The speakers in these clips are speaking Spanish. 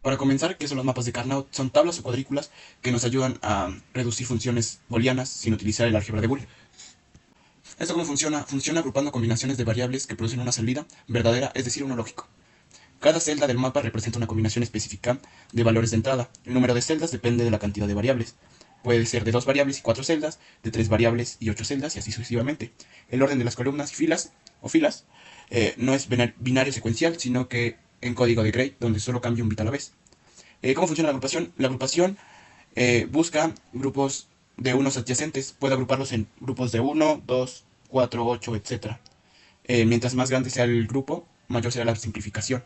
Para comenzar, ¿qué son los mapas de Carnot? Son tablas o cuadrículas que nos ayudan a reducir funciones booleanas sin utilizar el álgebra de Boole. ¿Esto cómo funciona? Funciona agrupando combinaciones de variables que producen una salida verdadera, es decir, uno lógico. Cada celda del mapa representa una combinación específica de valores de entrada. El número de celdas depende de la cantidad de variables. Puede ser de 2 variables y 4 celdas, de 3 variables y 8 celdas, y así sucesivamente. El orden de las columnas y filas no es binario secuencial, sino que en código de Gray, donde solo cambia un bit a la vez. ¿Cómo funciona la agrupación? La agrupación busca grupos de unos adyacentes. Puede agruparlos en grupos de 1, 2, 4, 8, etc. Mientras más grande sea el grupo, mayor será la simplificación.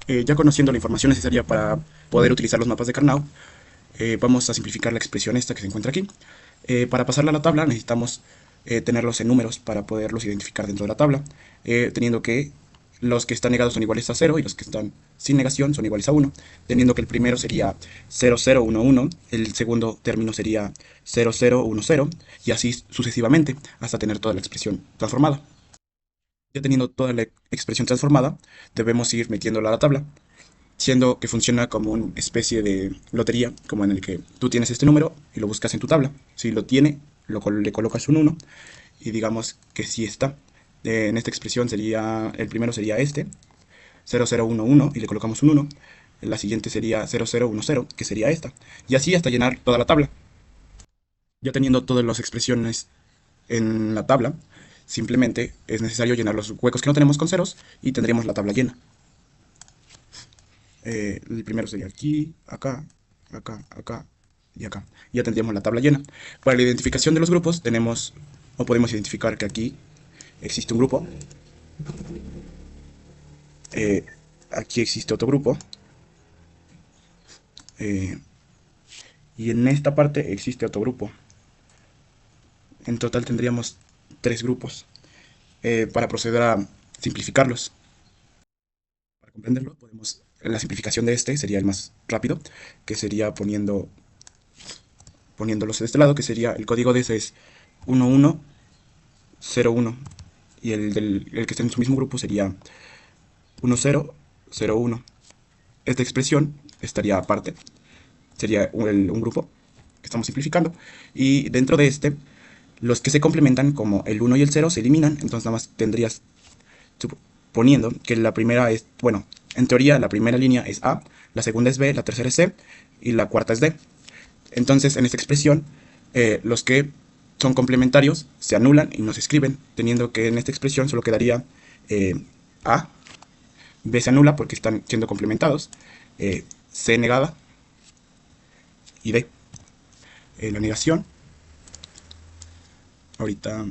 Ya conociendo la información necesaria para poder utilizar los mapas de Carnot, vamos a simplificar la expresión esta que se encuentra aquí. Para pasarla a la tabla necesitamos tenerlos en números para poderlos identificar dentro de la tabla, teniendo que los que están negados son iguales a 0 y los que están sin negación son iguales a 1, teniendo que el primero sería 0011, el segundo término sería 0010 y así sucesivamente hasta tener toda la expresión transformada. Ya teniendo toda la expresión transformada, debemos ir metiéndola a la tabla, siendo que funciona como una especie de lotería, como en el que tú tienes este número y lo buscas en tu tabla. Si lo tiene, le colocas un 1 y digamos que sí está. En esta expresión sería, el primero sería este, 0011, y le colocamos un 1. La siguiente sería 0010, que sería esta. Y así hasta llenar toda la tabla. Ya teniendo todas las expresiones en la tabla, simplemente es necesario llenar los huecos que no tenemos con ceros y tendríamos la tabla llena. El primero sería aquí, acá, acá, acá y acá. Ya tendríamos la tabla llena. Para la identificación de los grupos tenemos, o podemos identificar que aquí existe un grupo. eh, Aquí existe otro grupo. eh, y en esta parte existe otro grupo. En total tendríamos tres grupos. Para proceder a simplificarlos. Para comprenderlo, la simplificación de este sería el más rápido, que sería poniéndolos de este lado, que sería el código de ese es 1101 y el que está en su mismo grupo sería 1001. Esta expresión estaría aparte, sería un grupo que estamos simplificando, y dentro de este los que se complementan como el 1 y el 0 se eliminan, entonces nada más tendrías, suponiendo que la primera es, bueno, en teoría la primera línea es A, la segunda es B, la tercera es C y la cuarta es D. Entonces, en esta expresión, los que son complementarios se anulan y no se escriben, teniendo que en esta expresión solo quedaría A, B se anula porque están siendo complementados, C negada y D. La negación, ahorita,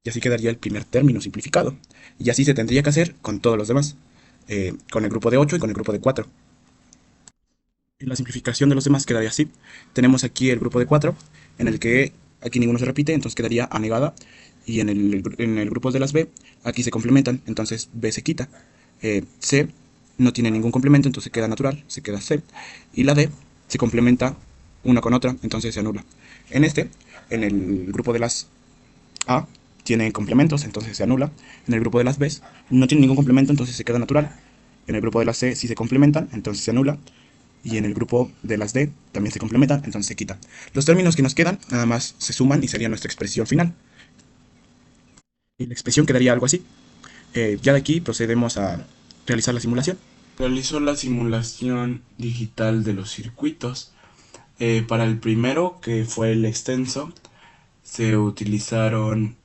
y así quedaría el primer término simplificado. Y así se tendría que hacer con todos los demás, con el grupo de 8 y con el grupo de 4. Y la simplificación de los demás quedaría así. Tenemos aquí el grupo de 4, en el que aquí ninguno se repite, entonces quedaría A negada. Y en el grupo de las B, aquí se complementan, entonces B se quita. C no tiene ningún complemento, entonces queda natural, se queda C. Y la D se complementa una con otra, entonces se anula. En el grupo de las A, tiene complementos, entonces se anula. En el grupo de las B no tiene ningún complemento, entonces se queda natural. En el grupo de las C sí se complementan, entonces se anula. Y en el grupo de las D también se complementan, entonces se quita. Los términos que nos quedan nada más se suman y sería nuestra expresión final. Y la expresión quedaría algo así. Ya de aquí procedemos a realizar la simulación. Realizó la simulación digital de los circuitos. Para el primero, que fue el extenso, se utilizaron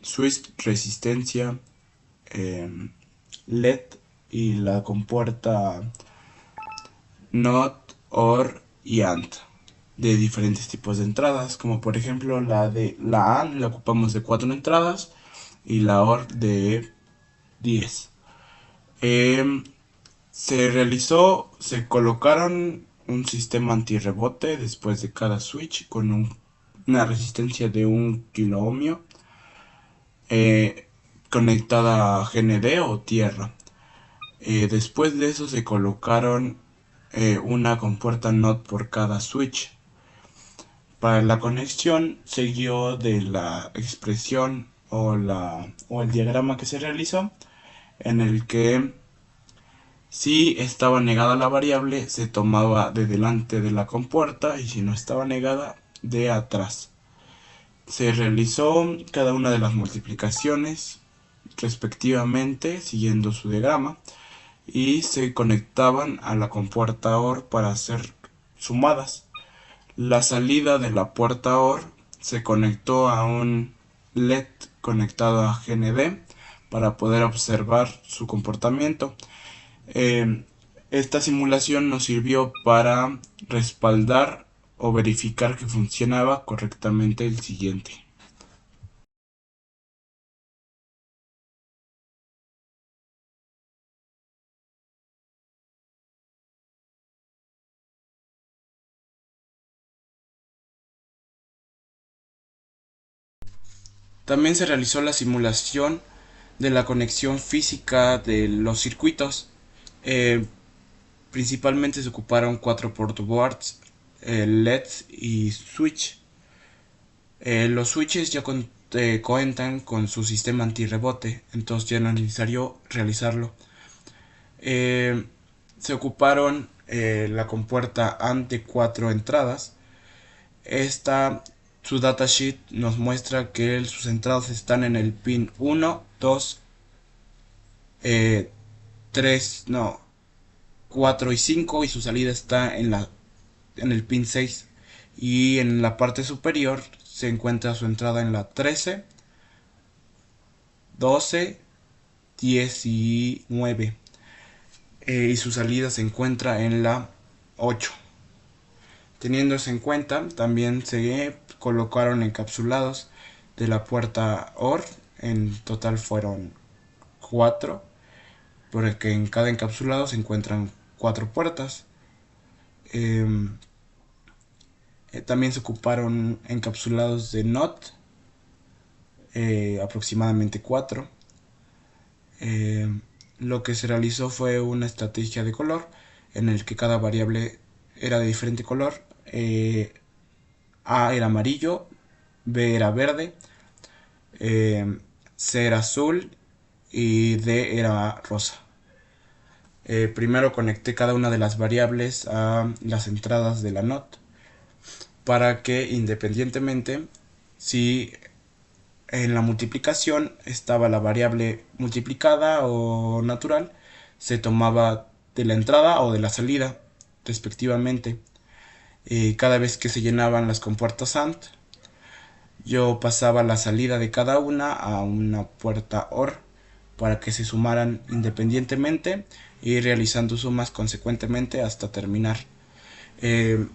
switch, resistencia, LED y la compuerta NOT, OR y AND de diferentes tipos de entradas, como por ejemplo la AND la ocupamos de 4 entradas y la OR de 10. Eh, se colocaron un sistema antirrebote después de cada switch con una resistencia de 1 kilo ohmio, eh, conectada a GND o tierra. Después de eso se colocaron una compuerta NOT por cada switch. Para la conexión siguió de la expresión o el diagrama que se realizó, en el que Si estaba negada la variable, se tomaba de delante de la compuerta y si no estaba negada, de atrás. Se realizó cada una de las multiplicaciones respectivamente siguiendo su diagrama y se conectaban a la compuerta OR para ser sumadas. La salida de la puerta OR se conectó a un LED conectado a GND para poder observar su comportamiento. Eh, Esta simulación nos sirvió para respaldar o verificar que funcionaba correctamente el siguiente. También se realizó la simulación de la conexión física de los circuitos. Eh, Principalmente se ocuparon 4 port boards, LEDs y switch. Los switches ya cuentan con su sistema antirrebote, entonces ya no es necesario realizarlo. Eh, Se ocuparon la compuerta AND de 4 entradas. Esta, su datasheet nos muestra que sus entradas están en el pin 1, 2, 3, no, 4 y 5 y su salida está en el pin 6. Y en la parte superior se encuentra su entrada en la 13, 12, 19 y su salida se encuentra en la 8. Teniéndose en cuenta, también se colocaron encapsulados de la puerta OR. En total fueron 4, porque en cada encapsulado se encuentran 4 puertas. También se ocuparon encapsulados de NOT, aproximadamente 4. Lo que se realizó fue una estrategia de color en el que cada variable era de diferente color. A era amarillo, B era verde, C era azul y D era rosa. Primero conecté cada una de las variables a las entradas de la NOT para que independientemente si en la multiplicación estaba la variable multiplicada o natural, se tomaba de la entrada o de la salida respectivamente. Cada vez que se llenaban las compuertas AND, yo pasaba la salida de cada una a una puerta OR para que se sumaran independientemente y realizando sumas consecuentemente hasta terminar. Eh,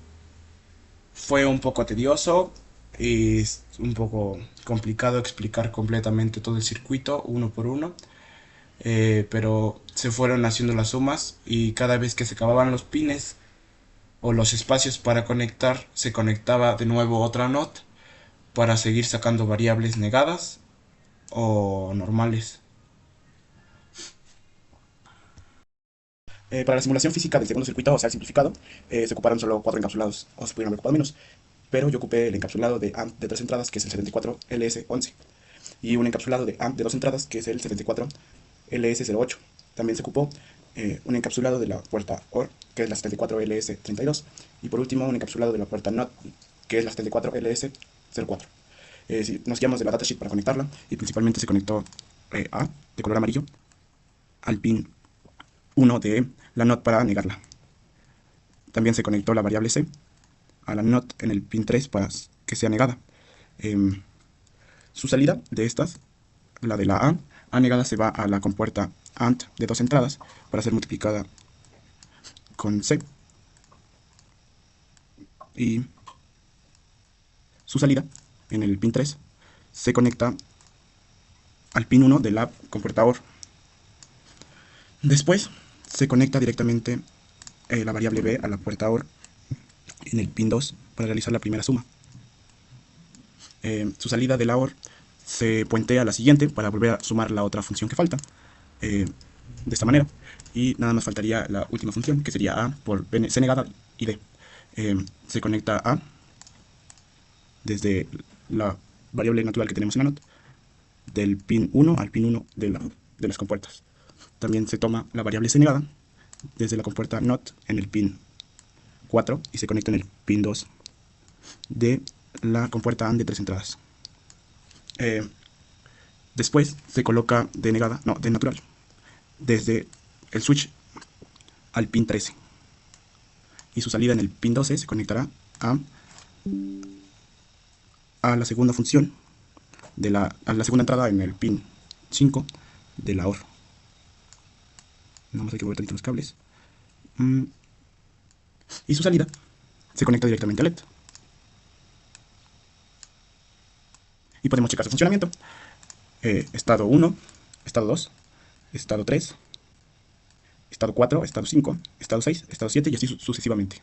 Fue un poco tedioso y un poco complicado explicar completamente todo el circuito uno por uno, pero se fueron haciendo las sumas y cada vez que se acababan los pines o los espacios para conectar, se conectaba de nuevo otra NOT para seguir sacando variables negadas o normales. Para la simulación física del segundo circuito, o sea, el simplificado, se ocuparon solo 4 encapsulados, o se pudieron haber ocupado menos, pero yo ocupé el encapsulado de AND de 3 entradas, que es el 74LS11, y un encapsulado de AND de 2 entradas, que es el 74LS08. También se ocupó un encapsulado de la puerta OR, que es la 74LS32, y por último un encapsulado de la puerta NOT, que es la 74LS04. Si nos guiamos de la datasheet para conectarla, y principalmente se conectó A, de color amarillo, al pin 1 de la NOT para negarla. También se conectó la variable C a la NOT en el pin 3 para que sea negada. Su salida de estas, la de la A negada, se va a la compuerta AND de 2 entradas para ser multiplicada con C. Y su salida en el pin 3 se conecta al pin 1 de la compuerta OR. Después se conecta directamente la variable B a la puerta OR en el pin 2 para realizar la primera suma. Su salida de la OR se puentea a la siguiente para volver a sumar la otra función que falta, de esta manera, y nada más faltaría la última función, que sería A por C negada y D. Se conecta A desde la variable natural que tenemos en la NOT, del pin 1 al pin 1 de las compuertas. También se toma la variable C negada desde la compuerta NOT en el pin 4 y se conecta en el pin 2 de la compuerta AND de 3 entradas. Después se coloca de natural desde el switch al pin 13 y su salida en el pin 12 se conectará a la segunda función a la segunda entrada en el pin 5 de la OR. Nada más hay que mover tantito los cables. Y su salida se conecta directamente a LED. Y podemos checar su funcionamiento. Estado 1, estado 2, estado 3, estado 4, estado 5, estado 6, estado 7 y así sucesivamente.